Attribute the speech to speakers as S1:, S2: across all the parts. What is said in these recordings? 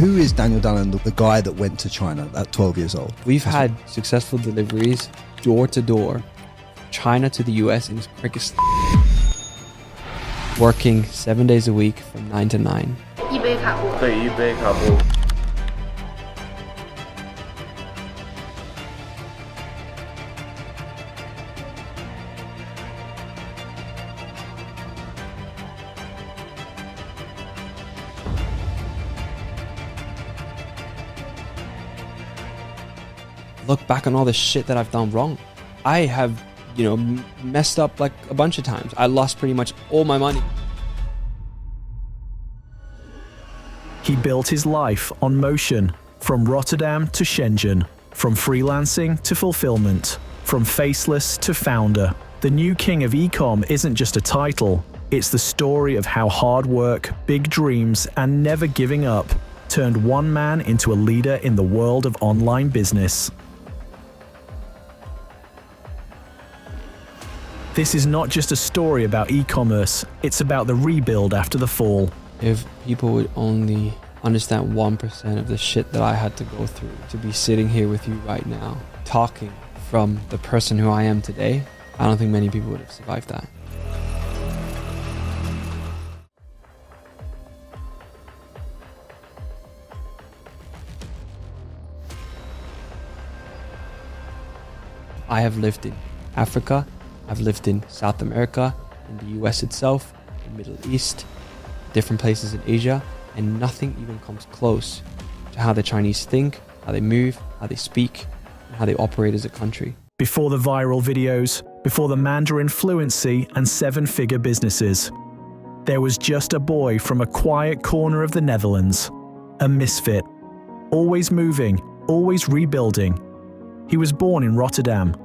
S1: Who is Daniel Dallin, the guy that went to China at 12 years old?
S2: We've had successful deliveries door to door, China to the US in quickest, working 7 days a week from 9 to 9.
S3: 一杯卡布。
S4: 对，一杯卡布。
S2: Look back on all the shit that I've done wrong. I have, messed up like a bunch of times. I lost pretty much all my money.
S5: He built his life on motion, from Rotterdam to Shenzhen, from freelancing to fulfillment, from faceless to founder. The new king of e-com isn't just a title, it's the story of how hard work, big dreams, and never giving up turned one man into a leader in the world of online business. This is not just a story about e-commerce, it's about the rebuild after the fall.
S2: If people would only understand 1% of the shit that I had to go through to be sitting here with you right now, talking from the person who I am today, I don't think many people would have survived that. I have lived in Africa, I've lived in South America, in the US itself, the Middle East, different places in Asia, and nothing even comes close to how the Chinese think, how they move, how they speak, and how they operate as a country.
S5: Before the viral videos, before the Mandarin fluency and seven-figure businesses, there was just a boy from a quiet corner of the Netherlands, a misfit, always moving, always rebuilding. He was born in Rotterdam,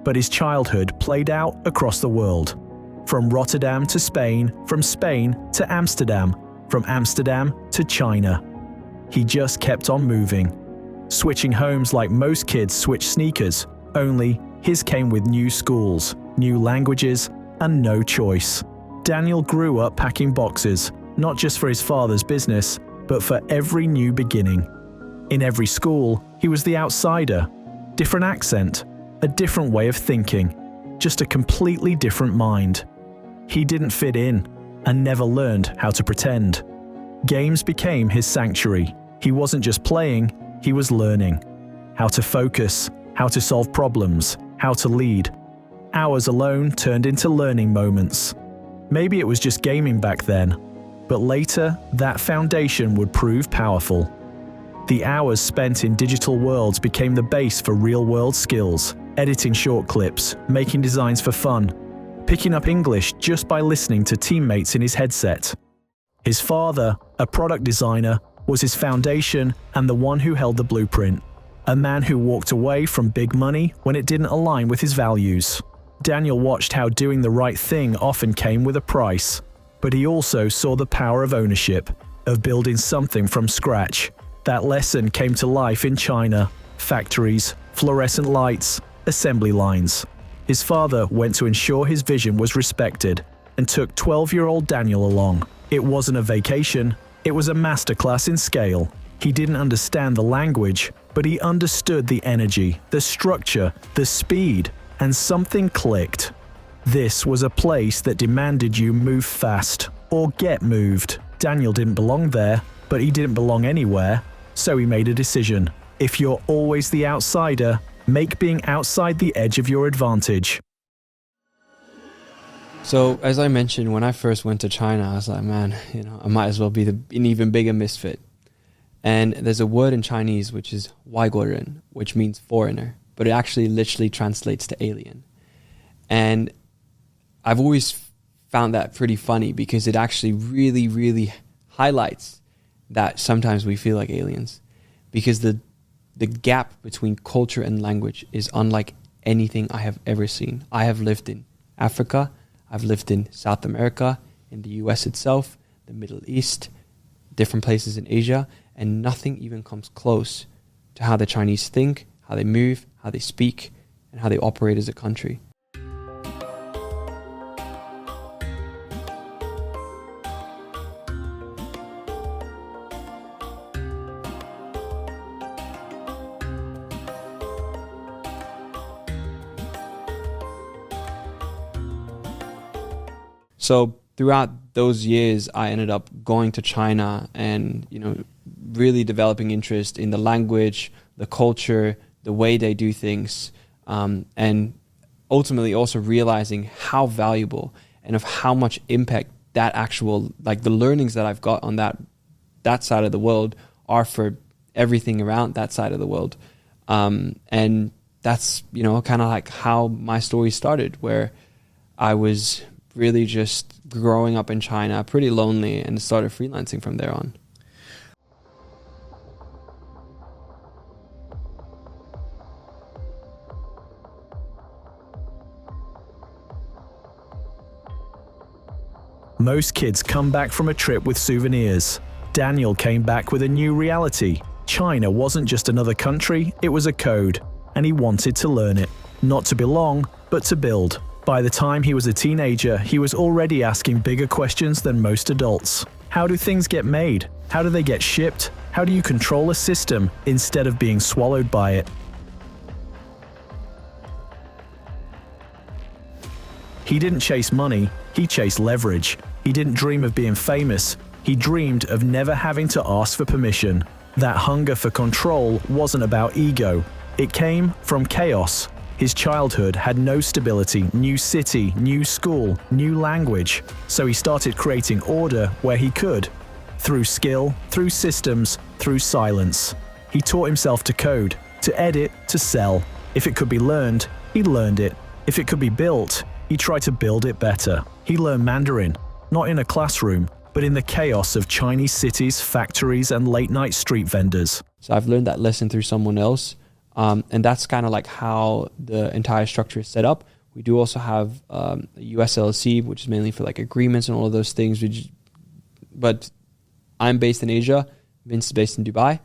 S5: but his childhood played out across the world. From Rotterdam to Spain, from Spain to Amsterdam, from Amsterdam to China. He just kept on moving, switching homes like most kids switch sneakers, only his came with new schools, new languages, and no choice. Daniel grew up packing boxes, not just for his father's business, but for every new beginning. In every school, he was the outsider. Different accent, a different way of thinking, just a completely different mind. He didn't fit in and never learned how to pretend. Games became his sanctuary. He wasn't just playing, he was learning. How to focus, how to solve problems, how to lead. Hours alone turned into learning moments. Maybe it was just gaming back then, but later that foundation would prove powerful. The hours spent in digital worlds became the base for real-world skills, editing short clips, making designs for fun, picking up English just by listening to teammates in his headset. His father, a product designer, was his foundation and the one who held the blueprint. A man who walked away from big money when it didn't align with his values. Daniel watched how doing the right thing often came with a price, but he also saw the power of ownership, of building something from scratch. That lesson came to life in China, factories, fluorescent lights, assembly lines. His father went to ensure his vision was respected and took 12-year-old Daniel along. It wasn't a vacation, it was a masterclass in scale. He didn't understand the language, but he understood the energy, the structure, the speed, and something clicked. This was a place that demanded you move fast or get moved. Daniel didn't belong there, but he didn't belong anywhere, so he made a decision. If you're always the outsider, make being outside the edge of your advantage.
S2: So, as I mentioned, when I first went to China, I was like, man, I might as well be an even bigger misfit. And there's a word in Chinese which is 外国人, which means foreigner, but it actually literally translates to alien. And I've always found that pretty funny because it actually really, really highlights that sometimes we feel like aliens, because the gap between culture and language is unlike anything I have ever seen. I have lived in Africa, I've lived in South America, in the US itself, the Middle East, different places in Asia, and nothing even comes close to how the Chinese think, how they move, how they speak, and how they operate as a country. So throughout those years, I ended up going to China and, really developing interest in the language, the culture, the way they do things, and ultimately also realizing how valuable and of how much impact that actual, like the learnings that I've got on that side of the world are for everything around that side of the world. And that's, kind of like how my story started, where I was really just growing up in China, pretty lonely, and started freelancing from there on.
S5: Most kids come back from a trip with souvenirs. Daniel came back with a new reality. China wasn't just another country, it was a code, and he wanted to learn it. Not to belong, but to build. By the time he was a teenager, he was already asking bigger questions than most adults. How do things get made? How do they get shipped? How do you control a system instead of being swallowed by it? He didn't chase money, he chased leverage. He didn't dream of being famous, he dreamed of never having to ask for permission. That hunger for control wasn't about ego. It came from chaos. His childhood had no stability, new city, new school, new language. So he started creating order where he could. Through skill, through systems, through silence. He taught himself to code, to edit, to sell. If it could be learned, he learned it. If it could be built, he tried to build it better. He learned Mandarin, not in a classroom, but in the chaos of Chinese cities, factories, and late-night street vendors.
S2: So I've learned that lesson through someone else, and that's kind of like how the entire structure is set up. We do also have a US LLC, which is mainly for like agreements and all of those things. But I'm based in Asia, Vince is based in Dubai,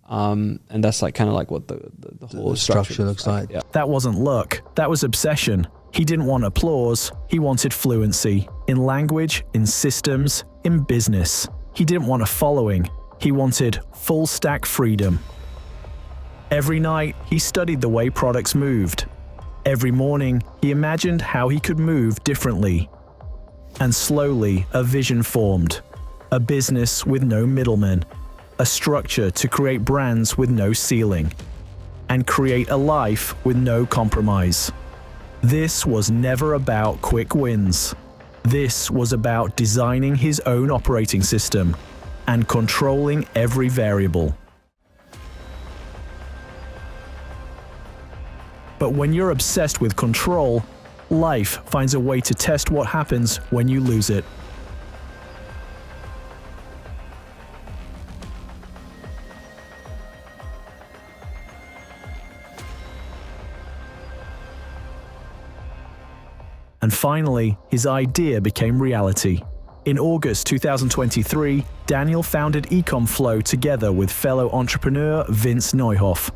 S2: and that's like kind of like what the whole structure looks like. Yeah.
S5: That wasn't luck, that was obsession. He didn't want applause, he wanted fluency. In language, in systems, in business. He didn't want a following, he wanted full-stack freedom. Every night, he studied the way products moved. Every morning, he imagined how he could move differently. And slowly, a vision formed. A business with no middlemen. A structure to create brands with no ceiling. And create a life with no compromise. This was never about quick wins. This was about designing his own operating system and controlling every variable. But when you're obsessed with control, life finds a way to test what happens when you lose it. And finally, his idea became reality. In August 2023, Daniel founded Ecomflow together with fellow entrepreneur Vince Neuhoff.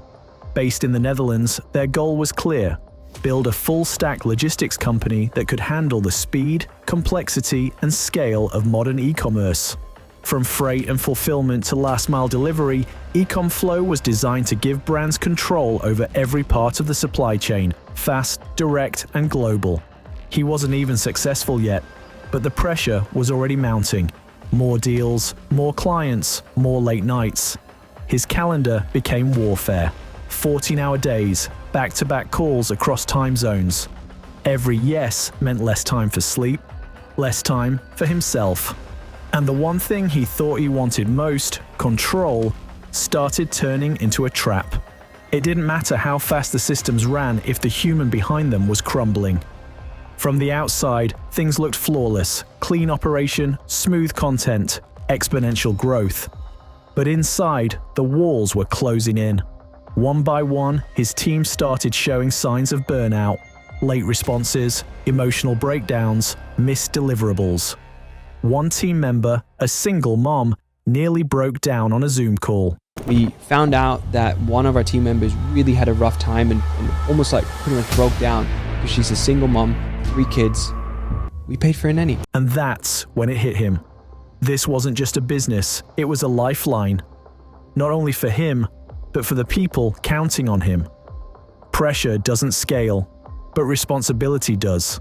S5: Based in the Netherlands, their goal was clear: build a full-stack logistics company that could handle the speed, complexity, and scale of modern e-commerce. From freight and fulfillment to last-mile delivery, Ecomflow was designed to give brands control over every part of the supply chain, fast, direct, and global. He wasn't even successful yet, but the pressure was already mounting. More deals, more clients, more late nights. His calendar became warfare. 14-hour days, back-to-back calls across time zones. Every yes meant less time for sleep, less time for himself. And the one thing he thought he wanted most, control, started turning into a trap. It didn't matter how fast the systems ran if the human behind them was crumbling. From the outside, things looked flawless: clean operation, smooth content, exponential growth. But inside, the walls were closing in. One by one, his team started showing signs of burnout, late responses, emotional breakdowns, missed deliverables. One team member, a single mom, nearly broke down on a Zoom call.
S2: We found out that one of our team members really had a rough time and almost like pretty much broke down because she's a single mom, 3 kids. We paid for a nanny.
S5: And that's when it hit him. This wasn't just a business, it was a lifeline. Not only for him, but for the people counting on him. Pressure doesn't scale, but responsibility does.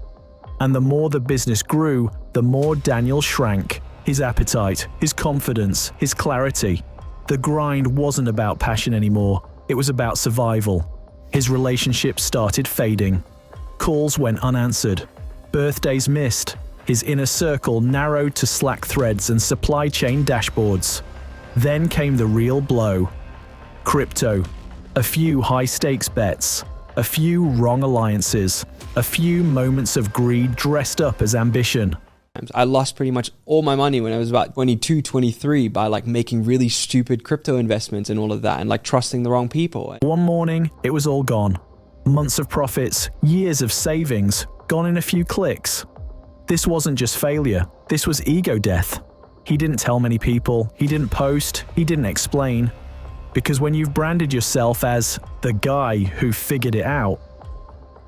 S5: And the more the business grew, the more Daniel shrank. His appetite, his confidence, his clarity. The grind wasn't about passion anymore. It was about survival. His relationships started fading. Calls went unanswered. Birthdays missed. His inner circle narrowed to Slack threads and supply chain dashboards. Then came the real blow. Crypto. A few high-stakes bets. A few wrong alliances. A few moments of greed dressed up as ambition.
S2: I lost pretty much all my money when I was about 22, 23 by like making really stupid crypto investments and all of that and like trusting the wrong people.
S5: One morning, it was all gone. Months of profits, years of savings, gone in a few clicks. This wasn't just failure, this was ego death. He didn't tell many people, he didn't post, he didn't explain. Because when you've branded yourself as the guy who figured it out,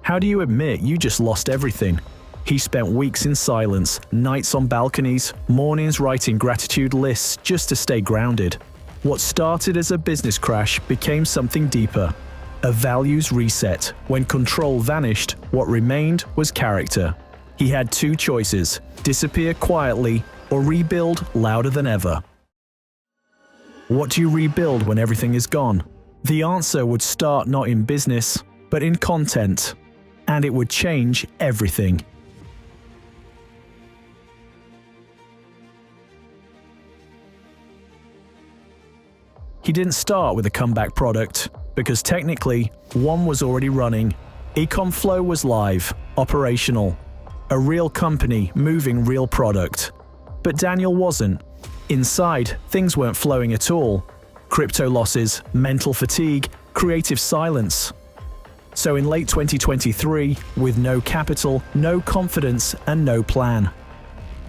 S5: how do you admit you just lost everything? He spent weeks in silence, nights on balconies, mornings writing gratitude lists just to stay grounded. What started as a business crash became something deeper. A values reset. When control vanished, what remained was character. He had two choices: disappear quietly or rebuild louder than ever. What do you rebuild when everything is gone? The answer would start not in business, but in content. And it would change everything. He didn't start with a comeback product, because technically, one was already running. Ecomflow was live, operational. A real company moving real product. But Daniel wasn't. Inside, things weren't flowing at all. Crypto losses, mental fatigue, creative silence. So in late 2023, with no capital, no confidence, and no plan,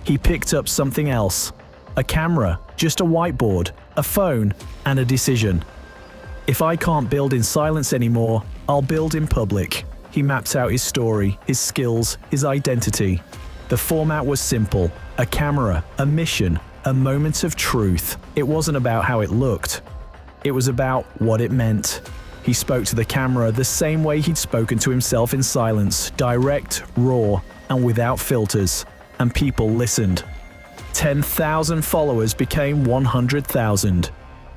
S5: he picked up something else. A camera, just a whiteboard, a phone, and a decision. If I can't build in silence anymore, I'll build in public. He mapped out his story, his skills, his identity. The format was simple: a camera, a mission, a moment of truth. It wasn't about how it looked. It was about what it meant. He spoke to the camera the same way he'd spoken to himself in silence, direct, raw, and without filters. And people listened. 10,000 followers became 100,000.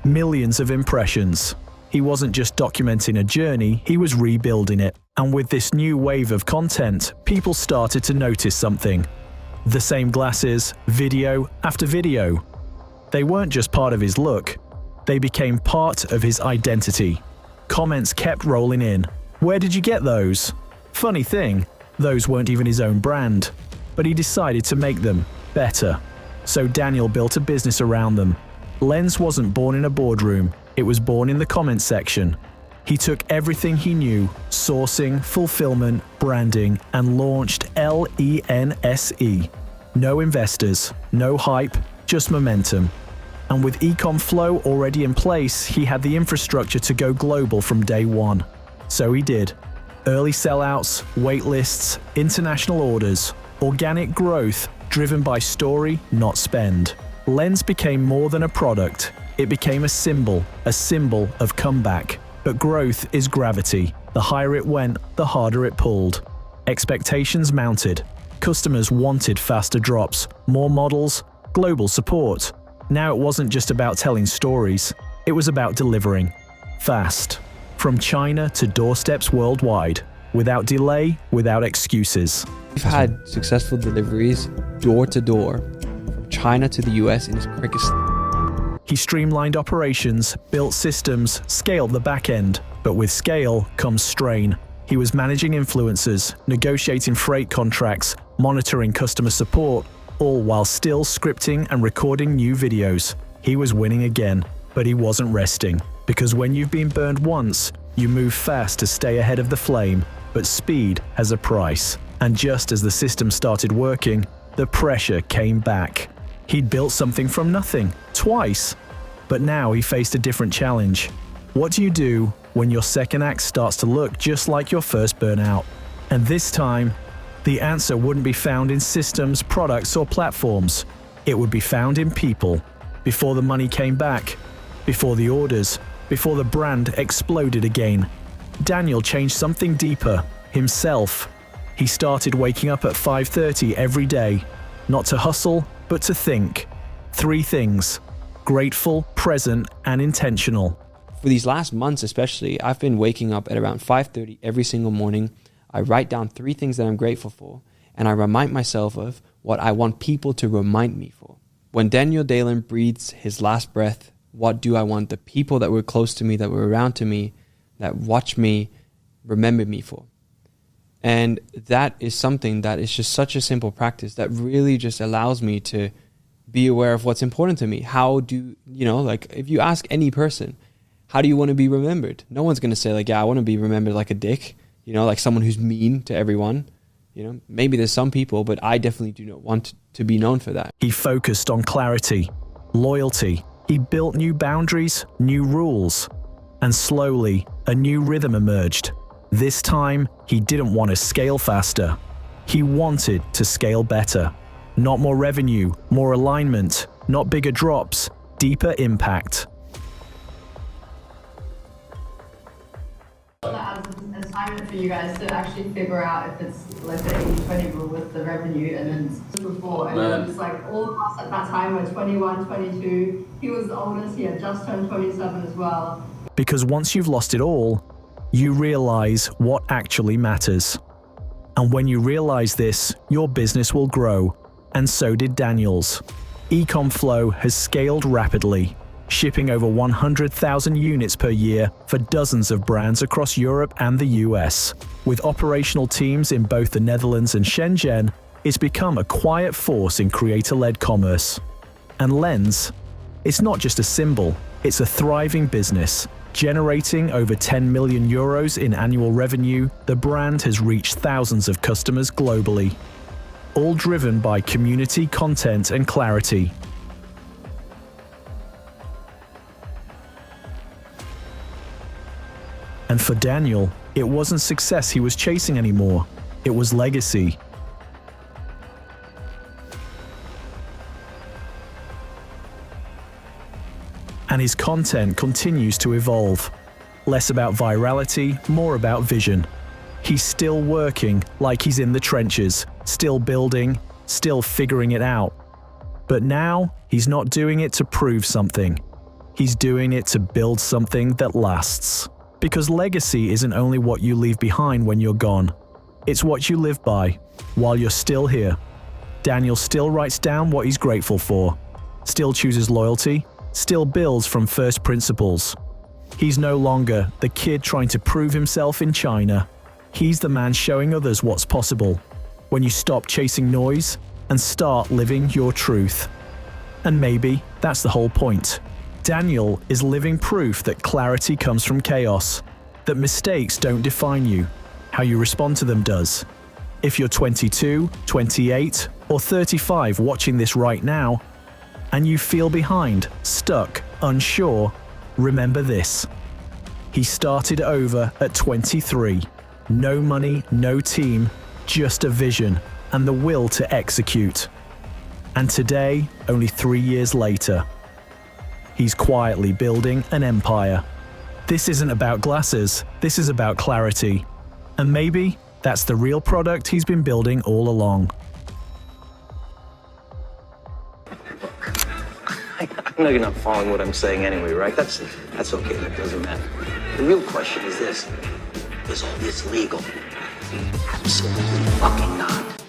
S5: Millions of impressions. He wasn't just documenting a journey, he was rebuilding it. And with this new wave of content, people started to notice something. The same glasses, video after video. They weren't just part of his look, they became part of his identity. Comments kept rolling in. Where did you get those? Funny thing, those weren't even his own brand. But he decided to make them better. So Daniel built a business around them. Lens wasn't born in a boardroom, it was born in the comment section. He took everything he knew, sourcing, fulfillment, branding, and launched LENSE. No investors, no hype, just momentum. And with Ecomflow already in place, he had the infrastructure to go global from day one. So he did. Early sellouts, waitlists, international orders, organic growth driven by story, not spend. Lens became more than a product. It became a symbol of comeback. But growth is gravity. The higher it went, the harder it pulled. Expectations mounted. Customers wanted faster drops, more models, global support. Now it wasn't just about telling stories, it was about delivering. Fast. From China to doorsteps worldwide. Without delay, without excuses.
S2: We've had successful deliveries door to door, from China to the US in as quick as...
S5: He streamlined operations, built systems, scaled the back end. But with scale comes strain. He was managing influencers, negotiating freight contracts, monitoring customer support, all while still scripting and recording new videos. He was winning again, but he wasn't resting. Because when you've been burned once, you move fast to stay ahead of the flame. But speed has a price. And just as the system started working, the pressure came back. He'd built something from nothing, twice. But now he faced a different challenge. What do you do when your second act starts to look just like your first burnout? And this time, the answer wouldn't be found in systems, products, or platforms. It would be found in people. Before the money came back, before the orders, before the brand exploded again, Daniel changed something deeper, himself. He started waking up at 5:30 every day. Not to hustle, but to think. 3 things: grateful, present, and intentional.
S2: For these last months especially, I've been waking up at around 5:30 every single morning. I write down 3 things that I'm grateful for, and I remind myself of what I want people to remind me for. When Daniel Dalen breathes his last breath, what do I want the people that were close to me, that were around to me, that watch me, remember me for? And that is something that is just such a simple practice that really just allows me to be aware of what's important to me. How do, like if you ask any person, how do you want to be remembered? No one's going to say like, yeah, I want to be remembered like a dick, like someone who's mean to everyone. Maybe there's some people, but I definitely do not want to be known for that.
S5: He focused on clarity, loyalty. He built new boundaries, new rules, and slowly a new rhythm emerged. This time, he didn't want to scale faster. He wanted to scale better. Not more revenue, more alignment, not bigger drops, deeper impact.
S3: As an assignment for you guys to actually figure out if it's like the 80-20 rule with the revenue, and then before, and then it's like all of us at that time were 21, 22. He was the oldest, he had just turned 27 as well.
S5: Because once you've lost it all, you realize what actually matters. And when you realize this, your business will grow. And so did Daniel's. EcomFlow has scaled rapidly, shipping over 100,000 units per year for dozens of brands across Europe and the US. With operational teams in both the Netherlands and Shenzhen, it's become a quiet force in creator-led commerce. And Lens, it's not just a symbol, it's a thriving business. Generating over 10 million euros in annual revenue, the brand has reached thousands of customers globally, all driven by community content and clarity. And for Daniel, it wasn't success he was chasing anymore, it was legacy. And his content continues to evolve. Less about virality, more about vision. He's still working like he's in the trenches, still building, still figuring it out. But now, he's not doing it to prove something. He's doing it to build something that lasts. Because legacy isn't only what you leave behind when you're gone. It's what you live by while you're still here. Daniel still writes down what he's grateful for, still chooses loyalty, still builds from first principles. He's no longer the kid trying to prove himself in China. He's the man showing others what's possible when you stop chasing noise and start living your truth. And maybe that's the whole point. Daniel is living proof that clarity comes from chaos, that mistakes don't define you, how you respond to them does. If you're 22, 28, or 35 watching this right now, and you feel behind, stuck, unsure, remember this. He started over at 23. No money, no team, just a vision and the will to execute. And today, only 3 years later, he's quietly building an empire. This isn't about glasses, this is about clarity. And maybe that's the real product he's been building all along.
S4: I know you're not following what I'm saying anyway, right? That's okay, that doesn't matter. The real question is this: is all this legal? Absolutely fucking not.